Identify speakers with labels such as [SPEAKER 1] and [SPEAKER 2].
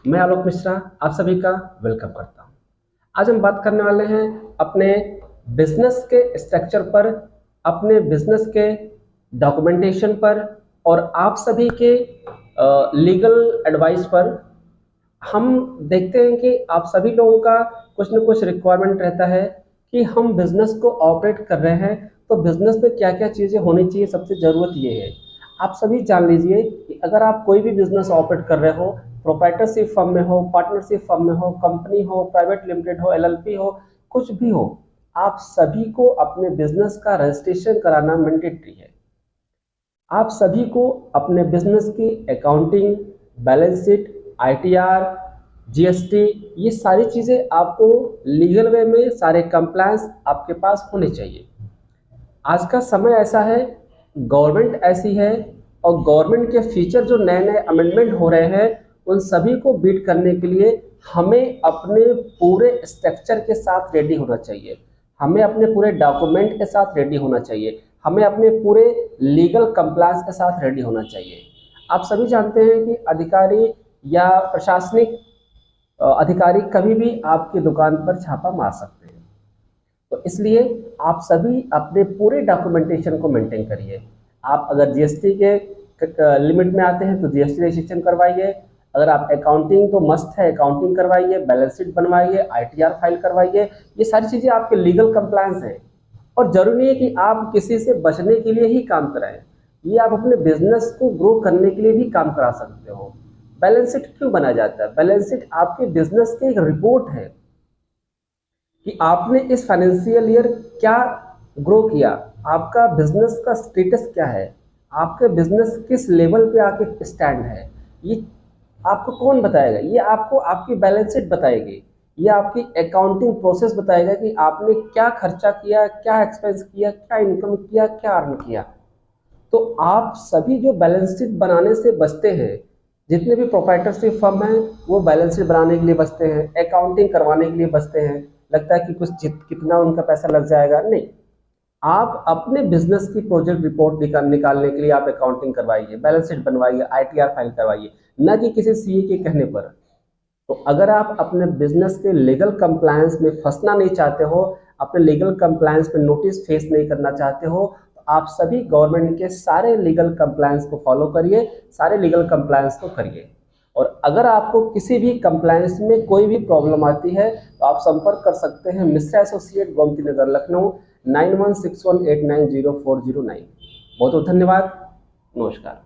[SPEAKER 1] मैं आलोक मिश्रा आप सभी का वेलकम करता हूं। आज हम बात करने वाले हैं अपने बिजनेस के स्ट्रक्चर पर, अपने बिजनेस के डॉक्यूमेंटेशन पर और आप सभी के लीगल एडवाइस पर। हम देखते हैं कि आप सभी लोगों का कुछ न कुछ रिक्वायरमेंट रहता है कि हम बिजनेस को ऑपरेट कर रहे हैं तो बिजनेस में क्या क्या चीज़ें होनी चाहिए। सबसे ज़रूरत ये है, आप सभी जान लीजिए कि अगर आप कोई भी बिजनेस ऑपरेट कर रहे हो, प्रोप्राइटरशिप फर्म में हो, पार्टनरशिप फर्म में हो, कंपनी हो, प्राइवेट लिमिटेड हो, एलएलपी हो, कुछ भी हो, आप सभी को अपने बिजनेस का रजिस्ट्रेशन कराना मैंडेटरी है। आप सभी को अपने बिजनेस की accounting, balance sheet, ITR, GST, ये सारी चीज़ें आपको लीगल वे में सारे कंप्लायंस आपके पास होने चाहिए। आज का समय ऐसा है, गवर्नमेंट ऐसी है और गवर्नमेंट के फीचर जो नए नए अमेंडमेंट हो रहे हैं उन सभी को बीट करने के लिए हमें अपने पूरे स्ट्रक्चर के साथ रेडी होना चाहिए, हमें अपने पूरे डॉक्यूमेंट के साथ रेडी होना चाहिए, हमें अपने पूरे लीगल कंप्लायंस के साथ रेडी होना चाहिए। आप सभी जानते हैं कि अधिकारी या प्रशासनिक अधिकारी कभी भी आपकी दुकान पर छापा मार सकते हैं, तो इसलिए आप सभी अपने पूरे डॉक्यूमेंटेशन को मेंटेन करिए। आप अगर जीएसटी के लिमिट में आते हैं तो जीएसटी रजिस्ट्रेशन करवाइए, अगर आप अकाउंटिंग तो मस्ट है अकाउंटिंग करवाइए, बैलेंस शीट बनवाइए, आईटीआर फाइल करवाइए। ये सारी चीज़ें आपके लीगल कंप्लायंस हैं और जरूरी नहीं है कि आप किसी से बचने के लिए ही काम कराएं, ये आप अपने बिजनेस को ग्रो करने के लिए भी काम करा सकते हो। बैलेंस शीट क्यों बनाया जाता है? बैलेंस शीट आपके बिजनेस की एक रिपोर्ट है कि आपने इस फाइनेंशियल ईयर क्या ग्रो किया, आपका बिजनेस का स्टेटस क्या है, आपके बिजनेस किस लेवल पे आके स्टैंड है। ये आपको कौन बताएगा? ये आपको आपकी बैलेंस शीट बताएगी, ये आपकी अकाउंटिंग प्रोसेस बताएगा कि आपने क्या खर्चा किया, क्या एक्सपेंस किया, क्या इनकम किया, क्या अर्न किया। तो आप सभी जो बैलेंस शीट बनाने से बचते हैं, जितने भी प्रोप्राइटरशिप फर्म हैं वो बैलेंस शीट बनाने के लिए बचते हैं, अकाउंटिंग करवाने के लिए बचते हैं। लगता है कि कुछ कितना उनका पैसा लग जाएगा, नहीं। आप अपने बिजनेस की प्रोजेक्ट रिपोर्ट निकालने के लिए आप अकाउंटिंग करवाइए, बैलेंस शीट बनवाइए, आईटीआर फाइल करवाइए, न कि किसी सीए के कहने पर। तो अगर आप अपने बिजनेस के लीगल कंप्लायंस में फंसना नहीं चाहते हो, अपने लीगल कंप्लायंस में नोटिस फेस नहीं करना चाहते हो, तो आप सभी गवर्नमेंट के सारे लीगल कंप्लायंस को फॉलो करिए, सारे लीगल कंप्लायंस को करिए। और अगर आपको किसी भी कंप्लायंस में कोई भी प्रॉब्लम आती है तो आप संपर्क कर सकते हैं मिश्रा एसोसिएट, गोमती नगर, लखनऊ, 9161890409। बहुत बहुत धन्यवाद। नमस्कार।